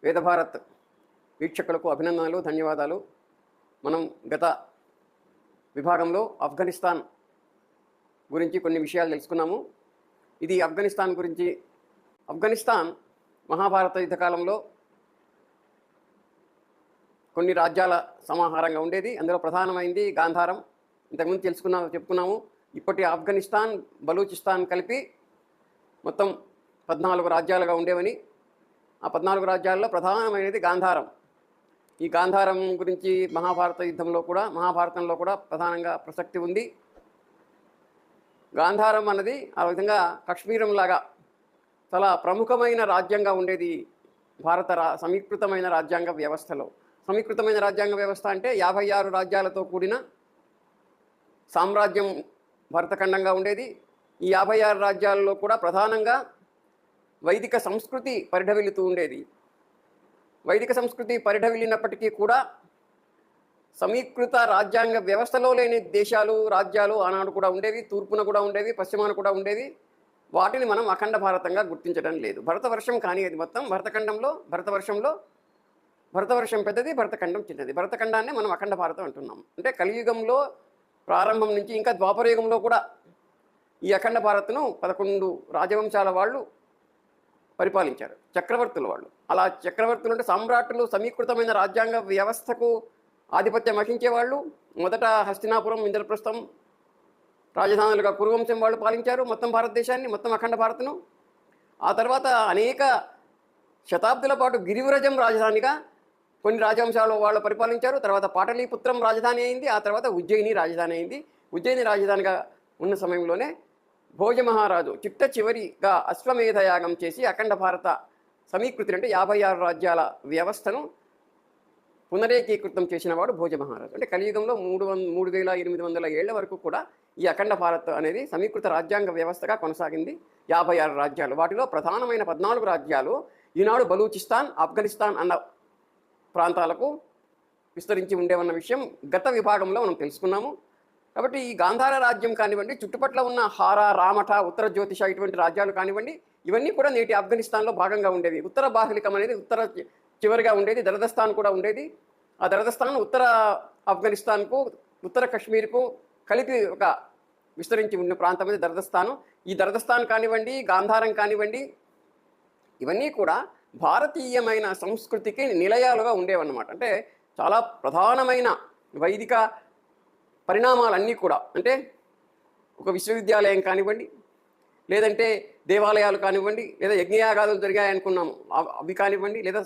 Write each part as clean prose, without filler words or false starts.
వేదభారత్ వీక్షకులకు అభినందనలు, ధన్యవాదాలు. మనం గత విభాగంలో ఆఫ్ఘనిస్తాన్ గురించి కొన్ని విషయాలు తెలుసుకున్నాము. ఇది ఆఫ్ఘనిస్తాన్ గురించి. ఆఫ్ఘనిస్తాన్ మహాభారత యుద్ధకాలంలో కొన్ని రాజ్యాల సమాహారంగా ఉండేది. అందులో ప్రధానమైంది గాంధారం. ఇంతకుముందు చెప్పుకున్నాము. ఇప్పటి ఆఫ్ఘనిస్తాన్, బలూచిస్తాన్ కలిపి మొత్తం 14 రాజ్యాలుగా ఉండేవని. ఆ 14 రాజ్యాల్లో ప్రధానమైనది గాంధారం. ఈ గాంధారం గురించి మహాభారతంలో కూడా ప్రధానంగా ప్రసక్తి ఉంది. గాంధారం అన్నది ఆ విధంగా కాశ్మీరం లాగా చాలా ప్రముఖమైన రాజ్యంగా ఉండేది సమీకృతమైన రాజ్యాంగ వ్యవస్థలో. సమీకృతమైన రాజ్యాంగ వ్యవస్థ అంటే 56 రాజ్యాలతో కూడిన సామ్రాజ్యం భరతఖండంగా ఉండేది. ఈ 56 రాజ్యాల్లో కూడా ప్రధానంగా వైదిక సంస్కృతి పరిఢవిల్లుతూ ఉండేది. వైదిక సంస్కృతి పరిఢవిల్లినప్పటికీ కూడా సమీకృత రాజ్యాంగ వ్యవస్థలో లేని దేశాలు, రాజ్యాలు ఆనాడు కూడా ఉండేవి. తూర్పున కూడా ఉండేవి, పశ్చిమాన కూడా ఉండేవి. వాటిని మనం అఖండ భారతంగా గుర్తించడం లేదు. భరతవర్షం కానీ అది మొత్తం భరతవర్షం పెద్దది, భరతఖండం చిన్నది. భరతఖండాన్ని మనం అఖండ భారతం అంటున్నాం. అంటే కలియుగంలో ప్రారంభం నుంచి ఇంకా ద్వాపరయుగంలో కూడా ఈ అఖండ భారత్ను 11 రాజవంశాల వాళ్ళు పరిపాలించారు, చక్రవర్తుల వాళ్ళు. అలా చక్రవర్తులు అంటే సామ్రాట్లు సమీకృతమైన రాజ్యాంగ వ్యవస్థకు ఆధిపత్యం వహించేవాళ్ళు. మొదట హస్తినాపురం, ఇంద్రప్రస్థం రాజధానులుగా కురువంశం వాళ్ళు పాలించారు మొత్తం భారతదేశాన్ని, మొత్తం అఖండ భారత్ను. ఆ తర్వాత అనేక శతాబ్దుల పాటు గిరివ్రజం రాజధానిగా కొన్ని రాజవంశాలు వాళ్ళు పరిపాలించారు. తర్వాత పాటలీపుత్రం రాజధాని అయింది. ఆ తర్వాత ఉజ్జయిని రాజధాని అయింది. ఉజ్జయిని రాజధానిగా ఉన్న సమయంలోనే భోజ మహారాజు చిట్ట చివరిగా అశ్వమేధ యాగం చేసి అఖండ భారత సమీకృతి అంటే 56 రాజ్యాల వ్యవస్థను పునరేకీకృతం చేసిన వాడు భోజ మహారాజు. అంటే కలియుగంలో 3800 ఏళ్ల వరకు కూడా ఈ అఖండ భారత్ అనేది సమీకృత రాజ్యాంగ వ్యవస్థగా కొనసాగింది. 56 రాజ్యాలు, వాటిలో ప్రధానమైన 14 రాజ్యాలు ఈనాడు బలూచిస్తాన్, ఆఫ్ఘనిస్తాన్ అన్న ప్రాంతాలకు విస్తరించి ఉండేవన్న విషయం గత విభాగంలో మనం తెలుసుకున్నాము. కాబట్టి ఈ గాంధార రాజ్యం కానివ్వండి, చుట్టుపట్ల ఉన్న హారా, రామఠ, ఉత్తర జ్యోతిష ఇటువంటి రాజ్యాలు కానివ్వండి, ఇవన్నీ కూడా నేటి ఆఫ్ఘనిస్తాన్లో భాగంగా ఉండేవి. ఉత్తర బాహ్లికం అనేది ఉత్తర చివరిగా ఉండేది. దరదస్థాన్ కూడా ఉండేది. ఆ దరదస్థాన్ ఉత్తర ఆఫ్ఘనిస్తాన్కు, ఉత్తర కశ్మీర్కు కలిపి ఒక విస్తరించి ఉన్న ప్రాంతం అనేది దరదస్థాను. ఈ దరదస్థాన్ కానివ్వండి, గాంధారం కానివ్వండి, ఇవన్నీ కూడా భారతీయమైన సంస్కృతికి నిలయాలుగా ఉండేవన్నమాట. అంటే చాలా ప్రధానమైన వైదిక పరిణామాలన్నీ కూడా, అంటే ఒక విశ్వవిద్యాలయం కానివ్వండి, లేదంటే దేవాలయాలు కానివ్వండి, లేదా యజ్ఞయాగాదులు జరిగాయనుకున్నాము అవి కానివ్వండి, లేదా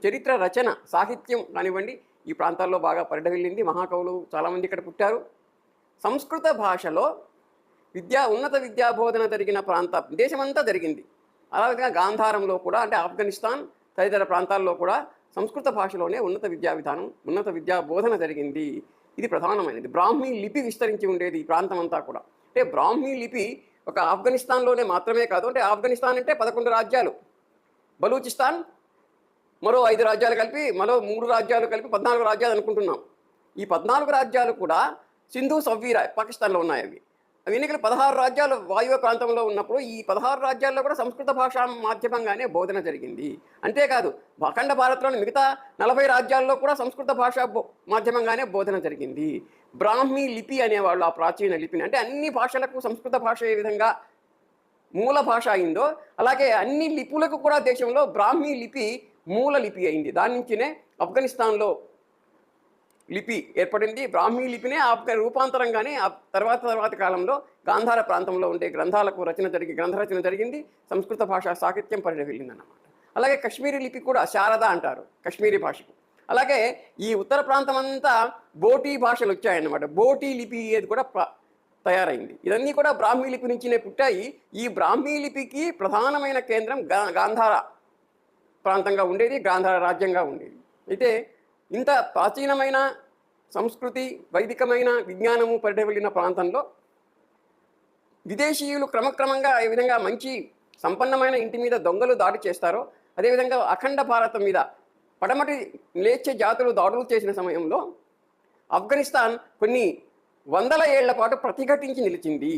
చరిత్ర రచన, సాహిత్యం కానివ్వండి, ఈ ప్రాంతాల్లో బాగా పరిఢవిల్లింది. మహాకవులు చాలామంది ఇక్కడ పుట్టారు. సంస్కృత భాషలో ఉన్నత విద్యాబోధన జరిగిన దేశమంతా జరిగింది. అలాగే గాంధారంలో కూడా, అంటే ఆఫ్ఘనిస్తాన్ తదితర ప్రాంతాల్లో కూడా సంస్కృత భాషలోనే ఉన్నత విద్యా బోధన జరిగింది. ఇది ప్రధానమైనది. బ్రాహ్మీ లిపి విస్తరించి ఉండేది ఈ ప్రాంతం అంతా కూడా. అంటే బ్రాహ్మీ లిపి ఒక ఆఫ్ఘనిస్తాన్లోనే మాత్రమే కాదు. అంటే ఆఫ్ఘనిస్తాన్ అంటే 11 రాజ్యాలు, బలూచిస్తాన్ మరో 5 రాజ్యాలు కలిపి, మరో 3 రాజ్యాలు కలిపి 14 రాజ్యాలు అనుకుంటున్నాం. ఈ 14 రాజ్యాలు కూడా సింధు సవ్వీర పాకిస్తాన్లో ఉన్నాయి. అవి ఎన్నికలు 16 రాజ్యాలు వాయువ్య ప్రాంతంలో ఉన్నప్పుడు ఈ 16 రాజ్యాల్లో కూడా సంస్కృత భాషా మాధ్యమంగానే బోధన జరిగింది. అంతేకాదు అఖండ భారత్లోని మిగతా 40 రాజ్యాల్లో కూడా సంస్కృత భాషా మాధ్యమంగానే బోధన జరిగింది. బ్రాహ్మీ లిపి అనేవాళ్ళు ఆ ప్రాచీన లిపిని, అంటే అన్ని భాషలకు సంస్కృత భాష ఏ విధంగా మూల భాష అయిందో అలాగే అన్ని లిపులకు కూడా దేశంలో బ్రాహ్మీ లిపి మూల లిపి అయింది. దాని నుంచినే ఆఫ్ఘనిస్తాన్లో లిపి ఏర్పడింది. బ్రాహ్మీ లిపినే రూపాంతరంగానే తర్వాత కాలంలో గాంధార ప్రాంతంలో ఉండే గ్రంథరచన జరిగింది. సంస్కృత భాషా సాహిత్యం పరిఢవిల్లింది అన్నమాట. అలాగే కశ్మీరీ లిపి కూడా శారద అంటారు కశ్మీరీ భాషకు. అలాగే ఈ ఉత్తర ప్రాంతం అంతా బోటీ భాషలు వచ్చాయన్నమాట. బోటీ లిపి ఏది కూడా తయారైంది. ఇవన్నీ కూడా బ్రాహ్మీ లిపి నుంచినే పుట్టాయి. ఈ బ్రాహ్మీ లిపికి ప్రధానమైన కేంద్రం గాంధార ప్రాంతంగా ఉండేది, గాంధార రాజ్యంగా ఉండేది. అయితే ఇంత ప్రాచీనమైన సంస్కృతి, వైదికమైన విజ్ఞానము పరిఢవిల్లిన ప్రాంతంలో విదేశీయులు క్రమక్రమంగా ఏ విధంగా మంచి సంపన్నమైన ఇంటి మీద దొంగలు దాడి చేస్తారో, అదేవిధంగా అఖండ భారతం మీద పడమటి మ్లేచ్ఛ జాతులు దాడులు చేసిన సమయంలో ఆఫ్ఘనిస్తాన్ కొన్ని 100 ఏళ్ల పాటు ప్రతిఘటించి నిలిచింది.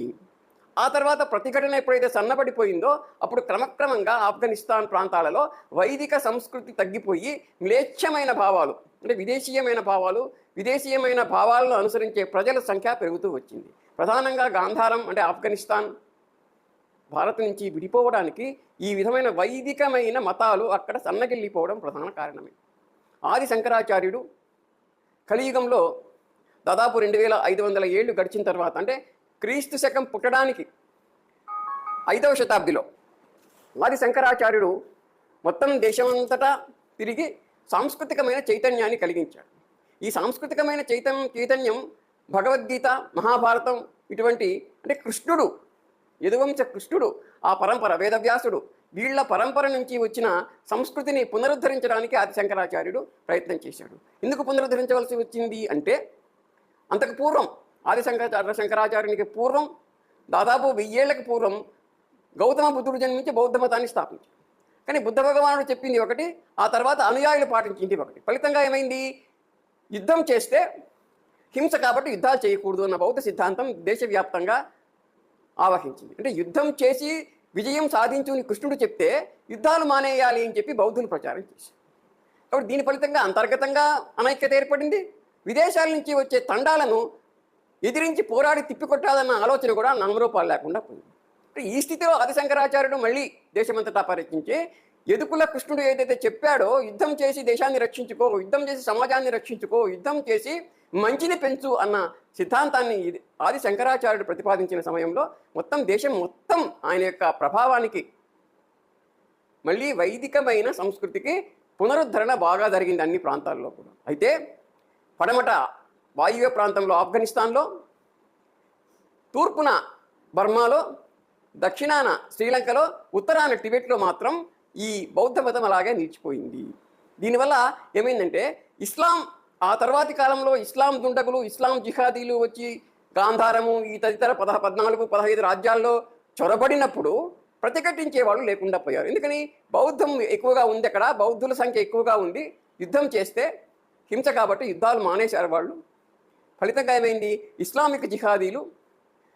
ఆ తర్వాత ప్రతిఘటన ఎప్పుడైతే సన్నబడిపోయిందో అప్పుడు క్రమక్రమంగా ఆఫ్ఘనిస్తాన్ ప్రాంతాలలో వైదిక సంస్కృతి తగ్గిపోయి మ్లేచ్ఛమైన భావాలు అంటే విదేశీయమైన భావాలను అనుసరించే ప్రజల సంఖ్య పెరుగుతూ వచ్చింది. ప్రధానంగా గాంధారం అంటే ఆఫ్ఘనిస్తాన్ భారత్ నుంచి విడిపోవడానికి ఈ విధమైన వైదికమైన మతాలు అక్కడ సన్నగిల్లిపోవడం ప్రధాన కారణమే. ఆది శంకరాచార్యుడు కలియుగంలో దాదాపు 2500 ఏళ్ళు గడిచిన తర్వాత అంటే క్రీస్తు శకం పుట్టడానికి 5వ శతాబ్దిలో ఆది శంకరాచార్యుడు మొత్తం దేశమంతటా తిరిగి సాంస్కృతికమైన చైతన్యాన్ని కలిగించాడు. ఈ సాంస్కృతికమైన చైతన్యం భగవద్గీత, మహాభారతం ఇటువంటి అంటే కృష్ణుడు, యదువంశ కృష్ణుడు, ఆ పరంపర వేదవ్యాసుడు వీళ్ళ పరంపర నుంచి వచ్చిన సంస్కృతిని పునరుద్ధరించడానికి ఆది శంకరాచార్యుడు ప్రయత్నం చేశాడు. ఎందుకు పునరుద్ధరించవలసి వచ్చింది అంటే అంతకు పూర్వం శంకరాచార్యునికి పూర్వం దాదాపు 1000 ఏళ్లకు పూర్వం గౌతమ బుద్ధుడు జన్మించి బౌద్ధ మతాన్ని స్థాపించాడు. కానీ బుద్ధ భగవానుడు చెప్పింది ఒకటి, ఆ తర్వాత అనుయాయులు పాటించింది ఒకటి. ఫలితంగా ఏమైంది? యుద్ధం చేస్తే హింస కాబట్టి యుద్ధాలు చేయకూడదు అన్న బౌద్ధ సిద్ధాంతం దేశవ్యాప్తంగా ఆవహించింది. అంటే యుద్ధం చేసి విజయం సాధించుని కృష్ణుడు చెప్తే యుద్ధాలు మానేయాలి అని చెప్పి బౌద్ధులు ప్రచారం చేశారు. కాబట్టి దీని ఫలితంగా అంతర్గతంగా అనైక్యత ఏర్పడింది. విదేశాల నుంచి వచ్చే తండాలను ఎదిరించి పోరాడి తిప్పికొట్టాలన్న ఆలోచన కూడా నామరూపాలు లేకుండా పోయింది. ఈ స్థితిలో ఆది శంకరాచార్యుడు మళ్ళీ దేశమంతటా పర్యటించి యదుకుల కృష్ణుడు ఏదైతే చెప్పాడో యుద్ధం చేసి దేశాన్ని రక్షించుకో, యుద్ధం చేసి సమాజాన్ని రక్షించుకో, యుద్ధం చేసి మంచిని పెంచు అన్న సిద్ధాంతాన్ని ఆది శంకరాచార్యుడు ప్రతిపాదించిన సమయంలో దేశం మొత్తం ఆయన యొక్క ప్రభావానికి మళ్ళీ వైదికమైన సంస్కృతికి పునరుద్ధరణ బాగా జరిగింది అన్ని ప్రాంతాల్లో కూడా. అయితే పడమట వాయువ్య ప్రాంతంలో ఆఫ్ఘనిస్తాన్లో, తూర్పున బర్మాలో, దక్షిణాన శ్రీలంకలో, ఉత్తరాన టిబెట్లో మాత్రం ఈ బౌద్ధ మతం అలాగే నిలిచిపోయింది. దీనివల్ల ఏమైందంటే ఇస్లాం ఆ తర్వాతి కాలంలో ఇస్లాం దుండగులు, ఇస్లాం జిహాదీలు వచ్చి గాంధారము ఈ తదితర 14, 15 రాజ్యాల్లో చొరబడినప్పుడు ప్రతిఘటించే వాళ్ళు లేకుండా పోయారు. ఎందుకని? బౌద్ధం ఎక్కువగా ఉంది అక్కడ, బౌద్ధుల సంఖ్య ఎక్కువగా ఉంది. యుద్ధం చేస్తే హింస కాబట్టి యుద్ధాలు మానేశారు వాళ్ళు. ఫలితంగా ఏమైంది? ఇస్లామిక్ జిహాదీలు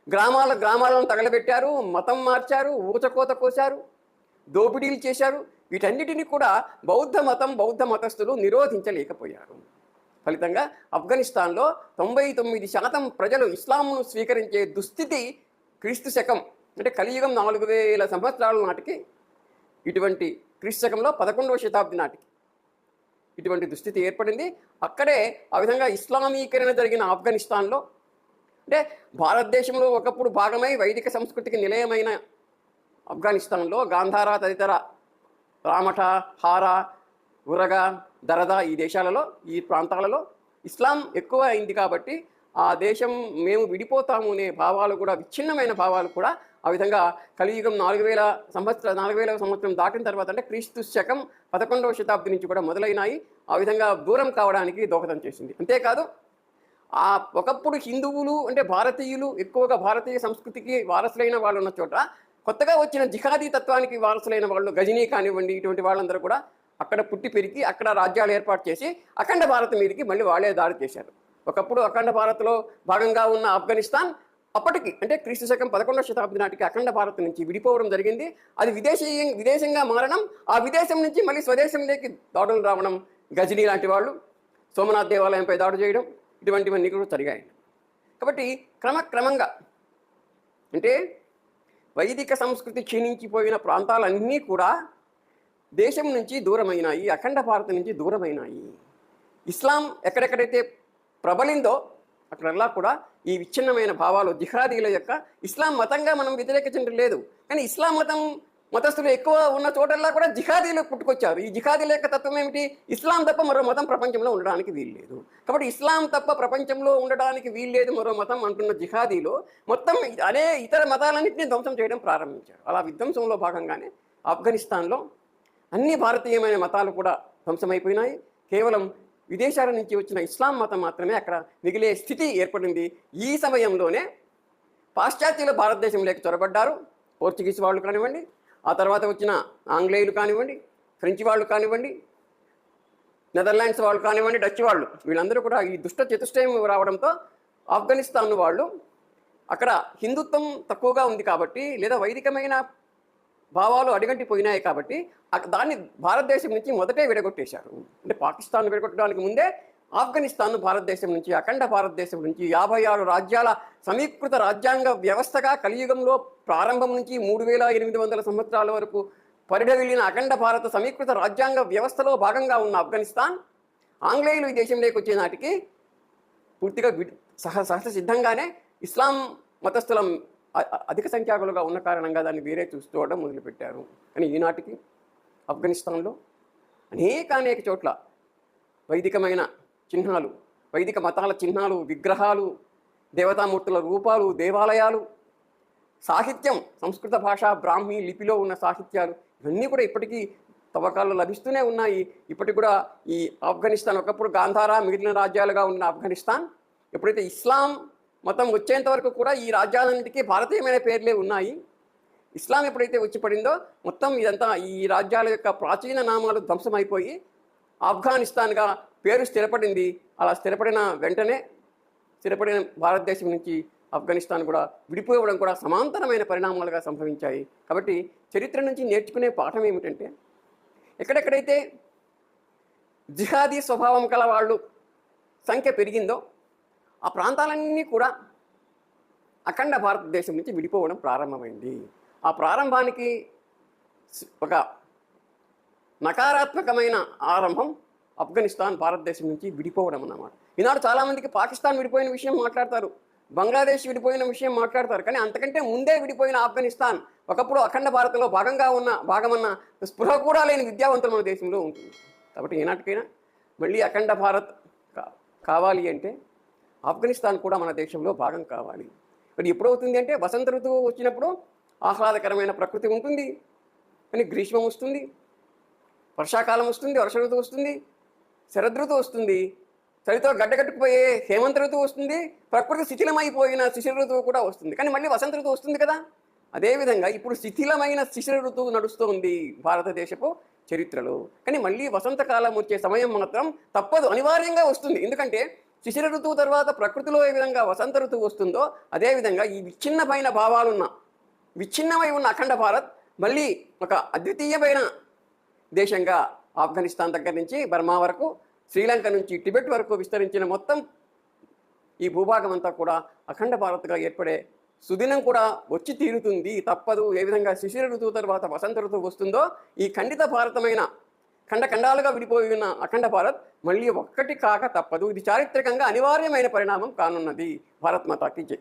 గ్రామాలను తగలబెట్టారు, మతం మార్చారు, ఊచకోత కోశారు, దోపిడీలు చేశారు. వీటన్నిటినీ కూడా బౌద్ధ మతస్థులు నిరోధించలేకపోయారు. ఫలితంగా ఆఫ్ఘనిస్తాన్లో 99% ప్రజలు ఇస్లాంను స్వీకరించే దుస్థితి క్రీస్తు శకం అంటే కలియుగం 4000 సంవత్సరాల నాటికి, ఇటువంటి క్రీస్తు శకంలో 11వ శతాబ్ది నాటికి ఇటువంటి దుస్థితి ఏర్పడింది. అక్కడే ఆ విధంగా ఇస్లామీకరణ జరిగిన ఆఫ్ఘనిస్తాన్లో అంటే భారతదేశంలో ఒకప్పుడు భాగమై వైదిక సంస్కృతికి నిలయమైన ఆఫ్ఘనిస్తాన్లో గాంధార తదితర రామఠ, హారా, ఉరగా, దరదా ఈ దేశాలలో, ఈ ప్రాంతాలలో ఇస్లాం ఎక్కువ అయింది కాబట్టి ఆ దేశం మేము విడిపోతాము అనే భావాలు కూడా, విచ్ఛిన్నమైన భావాలు కూడా ఆ విధంగా కలియుగం 4000 సంవత్సరం దాటిన తర్వాత అంటే క్రీస్తు శకం 11వ శతాబ్ది నుంచి కూడా మొదలైనాయి. ఆ విధంగా దూరం కావడానికి దోహదం చేసింది. అంతేకాదు ఒకప్పుడు హిందువులు అంటే భారతీయులు ఎక్కువగా భారతీయ సంస్కృతికి వారసులైన వాళ్ళు ఉన్న చోట కొత్తగా వచ్చిన జిహాదీ తత్వానికి వారసులైన వాళ్ళు గజనీ కానివ్వండి ఇటువంటి వాళ్ళందరూ కూడా అక్కడ పుట్టి పెరిగి అక్కడ రాజ్యాలు ఏర్పాటు చేసి అఖండ భారత్ మీదకి మళ్ళీ వాళ్ళే దాడి చేశారు. ఒకప్పుడు అఖండ భారత్లో భాగంగా ఉన్న ఆఫ్ఘనిస్తాన్ అప్పటికి అంటే క్రీస్తు శకం 11వ శతాబ్ది నాటికి అఖండ భారత్ నుంచి విడిపోవడం జరిగింది. అది విదేశంగా మారడం, ఆ విదేశం నుంచి మళ్ళీ స్వదేశంలోకి దాడులు రావడం, గజనీ లాంటి వాళ్ళు సోమనాథ్ దేవాలయంపై దాడి చేయడం ఇటువంటివన్నీ కూడా జరిగాయి. కాబట్టి క్రమక్రమంగా అంటే వైదిక సంస్కృతి క్షీణించిపోయిన ప్రాంతాలన్నీ కూడా దేశం నుంచి దూరమైనాయి, అఖండ భారత్ నుంచి దూరమైనాయి. ఇస్లాం ఎక్కడెక్కడైతే ప్రబలిందో అక్కడల్లా కూడా ఈ విచ్ఛిన్నమైన భావాలు జిహాదీల యొక్క ఇస్లాం మతంగా మనం వ్యతిరేకించడం లేదు, కానీ ఇస్లాం మతస్థులు ఎక్కువ ఉన్న చోటల్లా కూడా జిహాదీలు పుట్టుకొచ్చారు. ఈ జిహాదీల యొక్క తత్వం ఏమిటి? ఇస్లాం తప్ప మరో మతం ప్రపంచంలో ఉండడానికి వీల్లేదు. కాబట్టి ఇస్లాం తప్ప ప్రపంచంలో ఉండడానికి వీల్లేదు మరో మతం అంటున్న జిహాదీలు మొత్తం ఇతర మతాలన్నింటినీ ధ్వంసం చేయడం ప్రారంభించారు. అలా విధ్వంసంలో భాగంగానే ఆఫ్ఘనిస్తాన్లో అన్ని భారతీయమైన మతాలు కూడా ధ్వంసమైపోయినాయి. కేవలం విదేశాల నుంచి వచ్చిన ఇస్లాం మతం మాత్రమే అక్కడ మిగిలే స్థితి ఏర్పడింది. ఈ సమయంలోనే పాశ్చాత్యులు భారతదేశంలోకి చొరబడ్డారు. పోర్చుగీస్ వాళ్ళు కానివ్వండి, ఆ తర్వాత వచ్చిన ఆంగ్లేయులు కానివ్వండి, ఫ్రెంచ్ వాళ్ళు కానివ్వండి, నెదర్లాండ్స్ వాళ్ళు కానివ్వండి, డచ్ వాళ్ళు, వీళ్ళందరూ కూడా ఈ దుష్ట చతుష్టయం రావడంతో ఆఫ్ఘనిస్తాన్ వాళ్ళు అక్కడ హిందుత్వం తక్కువగా ఉంది కాబట్టి, లేదా వైదికమైన భావాలు అడుగంటిపోయినాయి కాబట్టి దాన్ని భారతదేశం నుంచి మొదటే విడగొట్టేశారు. అంటే పాకిస్తాన్ విడగొట్టడానికి ముందే ఆఫ్ఘనిస్తాన్ను భారతదేశం నుంచి, అఖండ భారతదేశం నుంచి 56 రాజ్యాల సమీకృత రాజ్యాంగ వ్యవస్థగా కలియుగంలో ప్రారంభం నుంచి 3800 సంవత్సరాల వరకు పరిఢవిల్లిన అఖండ భారత సమీకృత రాజ్యాంగ వ్యవస్థలో భాగంగా ఉన్న ఆఫ్ఘనిస్తాన్ ఆంగ్లేయులు ఈ దేశంలోకి వచ్చే నాటికి పూర్తిగా సహజ సిద్ధంగానే ఇస్లాం మతస్థుల అధిక సంఖ్యాకులుగా ఉన్న కారణంగా దాన్ని వేరే చూసుకోవడం మొదలుపెట్టారు. కానీ ఈనాటికి ఆఫ్ఘనిస్తాన్లో అనేక చోట్ల వైదికమైన చిహ్నాలు, వైదిక మతాల చిహ్నాలు, విగ్రహాలు, దేవతామూర్తుల రూపాలు, దేవాలయాలు, సాహిత్యం, సంస్కృత భాష బ్రాహ్మీ లిపిలో ఉన్న సాహిత్యాలు ఇవన్నీ కూడా ఇప్పటికీ తవ్వకాల్లో లభిస్తూనే ఉన్నాయి. ఇప్పటికి కూడా ఈ ఆఫ్ఘనిస్తాన్ ఒకప్పుడు గాంధార మిగిలిన రాజ్యాలుగా ఉన్న ఆఫ్ఘనిస్తాన్ ఎప్పుడైతే ఇస్లాం మతం వచ్చేంత వరకు కూడా ఈ రాజ్యాలన్నిటికీ భారతీయమైన పేర్లే ఉన్నాయి. ఇస్లాం ఎప్పుడైతే వచ్చి పడిందో మొత్తం ఇదంతా ఈ రాజ్యాల యొక్క ప్రాచీన నామాలు ధ్వంసమైపోయి ఆఫ్ఘనిస్తాన్గా పేరు స్థిరపడింది. అలా స్థిరపడిన వెంటనే స్థిరపడిన భారతదేశం నుంచి ఆఫ్ఘనిస్తాన్ కూడా విడిపోవడం కూడా సమాంతరమైన పరిణామాలుగా సంభవించాయి. కాబట్టి చరిత్ర నుంచి నేర్చుకునే పాఠం ఏమిటంటే, ఎక్కడెక్కడైతే జిహాదీ స్వభావం కల వాళ్ళు సంఖ్య పెరిగిందో ఆ ప్రాంతాలన్నీ కూడా అఖండ భారతదేశం నుంచి విడిపోవడం ప్రారంభమైంది. ఆ ప్రారంభానికి ఒక నకారాత్మకమైన ఆరంభం ఆఫ్ఘనిస్తాన్ భారతదేశం నుంచి విడిపోవడం అన్నమాట. ఈనాడు చాలామందికి పాకిస్తాన్ విడిపోయిన విషయం మాట్లాడతారు, బంగ్లాదేశ్ విడిపోయిన విషయం మాట్లాడతారు. కానీ అంతకంటే ముందే విడిపోయిన ఆఫ్ఘనిస్తాన్ ఒకప్పుడు అఖండ భారత్లో భాగమన్న స్పృహ కూడా లేని విద్యావంతులు మన దేశంలో ఉంటుంది. కాబట్టి ఈనాటికైనా మళ్ళీ అఖండ భారత్ కావాలి అంటే ఆఫ్ఘనిస్తాన్ కూడా మన దేశంలో భాగం కావాలి. మరి ఎప్పుడవుతుంది అంటే వసంత ఋతువు వచ్చినప్పుడు ఆహ్లాదకరమైన ప్రకృతి ఉంటుంది, కానీ గ్రీష్మం వస్తుంది, వర్షాకాలం వస్తుంది, వర్ష ఋతువు వస్తుంది, శరదృతువు వస్తుంది, చలితో గడ్డగట్టుకుపోయే హేమంత ఋతువు వస్తుంది, ప్రకృతి శిథిలమైపోయిన శిశిర ఋతువు కూడా వస్తుంది. కానీ మళ్ళీ వసంత ఋతువు వస్తుంది కదా. అదేవిధంగా ఇప్పుడు శిథిలమైన శిశిర ఋతువు నడుస్తుంది భారతదేశపు చరిత్రలో. కానీ మళ్ళీ వసంతకాలం వచ్చే సమయం మాత్రం తప్పదు, అనివార్యంగా వస్తుంది. ఎందుకంటే శిశిర ఋతువు తర్వాత ప్రకృతిలో ఏ విధంగా వసంత ఋతువు వస్తుందో అదేవిధంగా ఈ విచ్ఛిన్నమై ఉన్న అఖండ భారత్ మళ్ళీ ఒక అద్వితీయమైన దేశంగా ఆఫ్ఘనిస్తాన్ దగ్గర నుంచి బర్మా వరకు, శ్రీలంక నుంచి టిబెట్ వరకు విస్తరించిన మొత్తం ఈ భూభాగం అంతా కూడా అఖండ భారత్గా ఏర్పడే సుదినం కూడా వచ్చి తీరుతుంది, తప్పదు. ఏ విధంగా శిశిర ఋతువు తర్వాత వసంత ఋతువు వస్తుందో ఈ ఖండిత భారతమైన ఖండాలుగా విడిపోయి ఉన్న అఖండ భారత్ మళ్ళీ ఒక్కటి కాక తప్పదు. ఇది చారిత్రకంగా అనివార్యమైన పరిణామం కానున్నది. భారత్ మాతాకి జై.